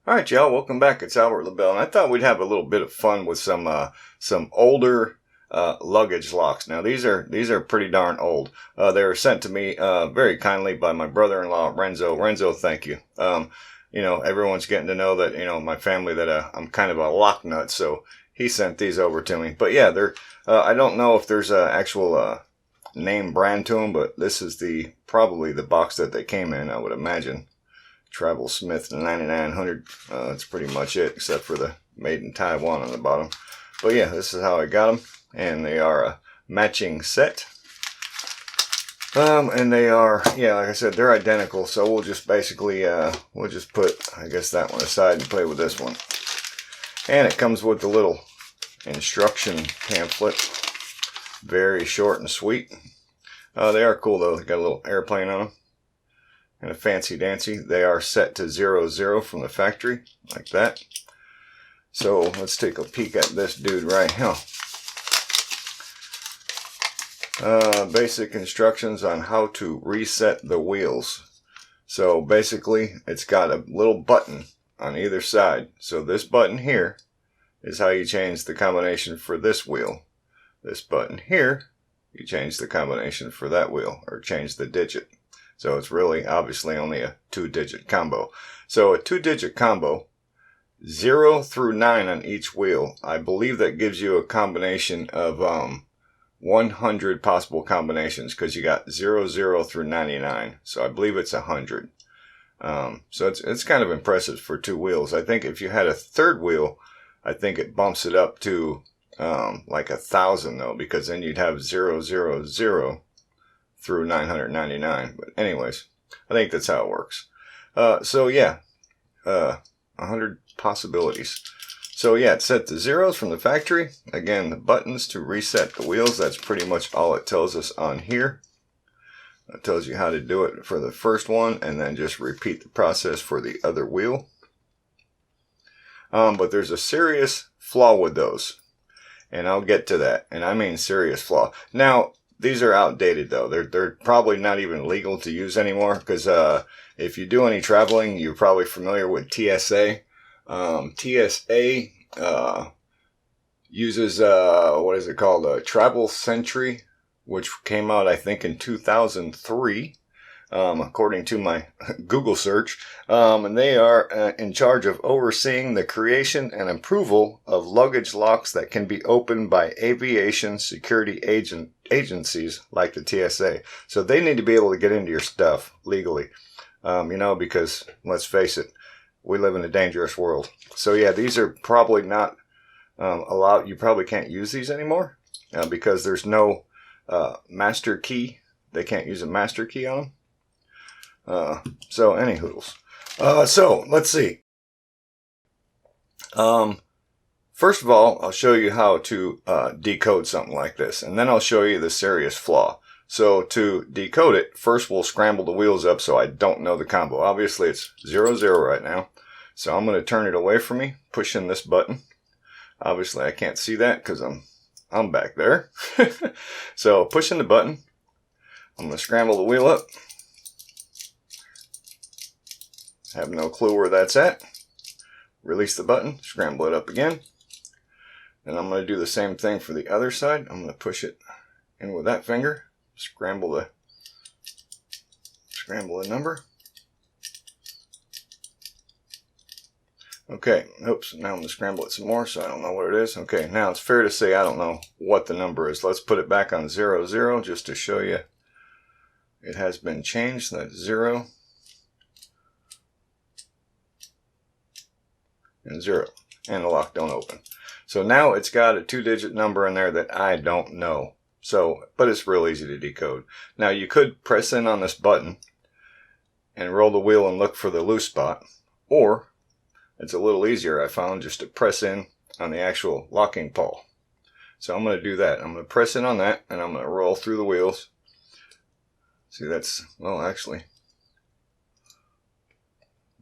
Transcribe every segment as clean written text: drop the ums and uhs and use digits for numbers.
All right, y'all. Welcome back. It's Albert LaBelle, and I thought we'd have a little bit of fun with some older luggage locks. Now these are pretty darn old. They were sent to me very kindly by my brother-in-law Renzo. Renzo, thank you. Everyone's getting to know that my family that I'm kind of a lock nut, so he sent these over to me. But yeah, they're I don't know if there's a actual name brand to them, but this is probably the box that they came in, I would imagine. Travel Smith 9900. That's pretty much it, except for the made in Taiwan on the bottom. But yeah, this is how I got them, and they are a matching set. And they are, yeah, like I said, they're identical. So we'll just basically, we'll just put, I guess, that one aside and play with this one. And it comes with the little instruction pamphlet. Very short and sweet. They are cool though. They got a little airplane on them. And a fancy dancy. They are set to 00 from the factory, like that. So let's take a peek at this dude right here. Basic instructions on how to reset the wheels. So basically, it's got a little button on either side. So this button here is how you change the combination for this wheel. This button here, you change the combination for that wheel, or change the digit. So it's really obviously only a 2-digit combo. So a 2-digit combo, 0 through 9 on each wheel. I believe that gives you a combination of 100 possible combinations, because you got 00 through 99. So I believe it's 100. So it's kind of impressive for 2 wheels. I think if you had a third wheel, I think it bumps it up to like 1,000 though, because then you'd have 000 through 999. But anyways, I think that's how it works. So yeah, 100 possibilities. So yeah, it's set to zeros from the factory. Again, the buttons to reset the wheels. That's pretty much all it tells us on here. It tells you how to do it for the first one, and then just repeat the process for the other wheel. But there's a serious flaw with those, and I'll get to that. And I mean serious flaw. Now, these are outdated though. They're probably not even legal to use anymore, because if you do any traveling, you're probably familiar with TSA. TSA uses what is it called? Travel Sentry, which came out I think in 2003. According to my Google search, and they are in charge of overseeing the creation and approval of luggage locks that can be opened by aviation security agencies like the TSA. So they need to be able to get into your stuff legally, because let's face it, we live in a dangerous world. So yeah, these are probably not allowed. You probably can't use these anymore because there's no master key. They can't use a master key on them. So anywho's. So let's see. First of all, I'll show you how to decode something like this, and then I'll show you the serious flaw. So to decode it, first we'll scramble the wheels up so I don't know the combo. Obviously it's 00 right now. So I'm going to turn it away from me, push in this button. Obviously I can't see that because I'm back there. So pushing the button, I'm going to scramble the wheel up. Have no clue where that's at. Release the button, scramble it up again. And I'm going to do the same thing for the other side. I'm going to push it in with that finger. Scramble the number. Okay, oops, now I'm going to scramble it some more so I don't know what it is. Okay, now it's fair to say I don't know what the number is. Let's put it back on 00 just to show you it has been changed. That's 0. And 0, and the lock don't open. So now it's got a 2-digit number in there that I don't know. So, but it's real easy to decode. Now you could press in on this button and roll the wheel and look for the loose spot, or it's a little easier I found just to press in on the actual locking pawl. So I'm going to do that. I'm going to press in on that, and I'm going to roll through the wheels. See, that's, well, actually,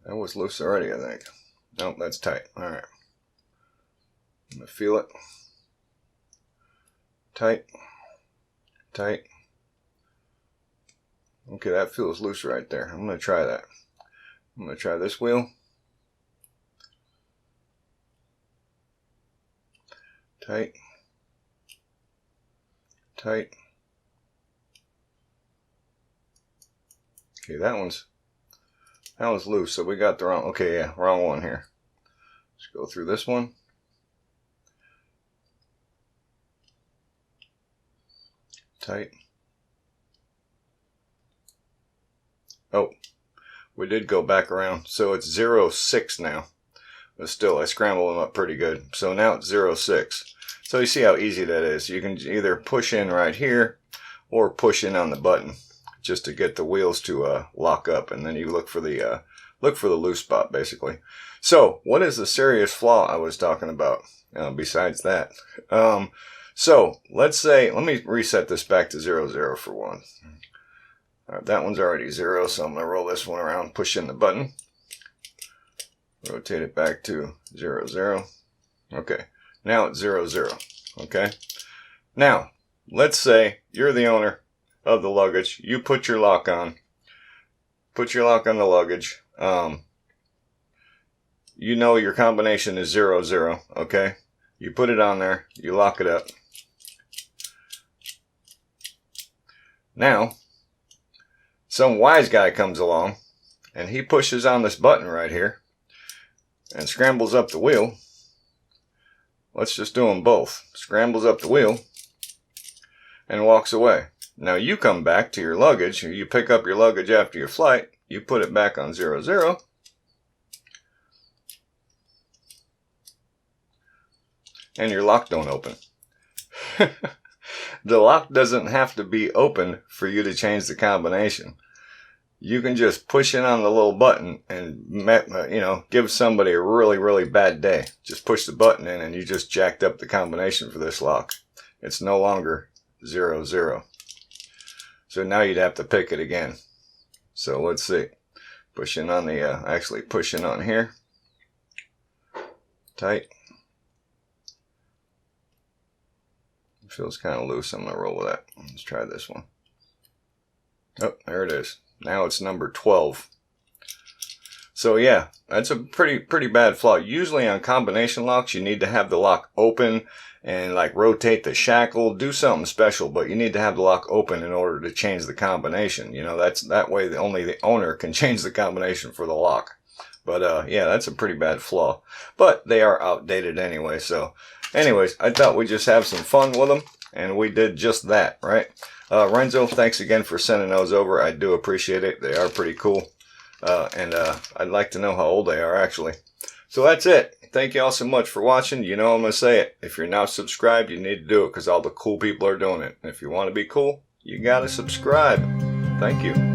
that was loose already, I think. Nope, that's tight. Alright. I'm going to feel it. Tight. Tight. Okay, that feels loose right there. I'm going to try that. I'm going to try this wheel. tight, tight. Okay, that one's loose, so we got the wrong, okay, yeah, wrong one here. Let's go through this one. Tight. Oh, we did go back around, so it's 0.6 now. But still, I scrambled them up pretty good. So now it's 0.6. So you see how easy that is. You can either push in right here or push in on the button just to get the wheels to lock up, and then you look for the loose spot basically. So what is the serious flaw I was talking about besides that? So let's say, let me reset this back to 0.0 for one. All right, that one's already 0, so I'm going to roll this one around, push in the button, rotate it back to 0.0. Okay, now it's 0.0. Okay, now let's say you're the owner of the luggage. You put your lock on. Put your lock on the luggage. You know your combination is 0.0. Okay, you put it on there. You lock it up. Now, some wise guy comes along and he pushes on this button right here and scrambles up the wheel. Let's just do them both. Scrambles up the wheel and walks away. Now you come back to your luggage, or you pick up your luggage after your flight, you put it back on 0.0, and your lock don't open. The lock doesn't have to be open for you to change the combination. You can just push in on the little button and, give somebody a really, really bad day. Just push the button in and you just jacked up the combination for this lock. It's no longer 0.0. So now you'd have to pick it again. So let's see. Push in on the, actually push in on here. Tight. Feels kind of loose. I'm going to roll with that. Let's try this one. Oh, there it is. Now it's number 12. So yeah, that's a pretty bad flaw. Usually on combination locks, you need to have the lock open and like rotate the shackle, do something special, but you need to have the lock open in order to change the combination. You know, that way only the owner can change the combination for the lock. But yeah, that's a pretty bad flaw. But they are outdated anyway, so anyways, I thought we'd just have some fun with them, and we did just that, right? Renzo, thanks again for sending those over. I do appreciate it. They are pretty cool. And I'd like to know how old they are, actually. So that's it. Thank you all so much for watching. You know I'm going to say it. If you're not subscribed, you need to do it because all the cool people are doing it. And if you want to be cool, you got to subscribe. Thank you.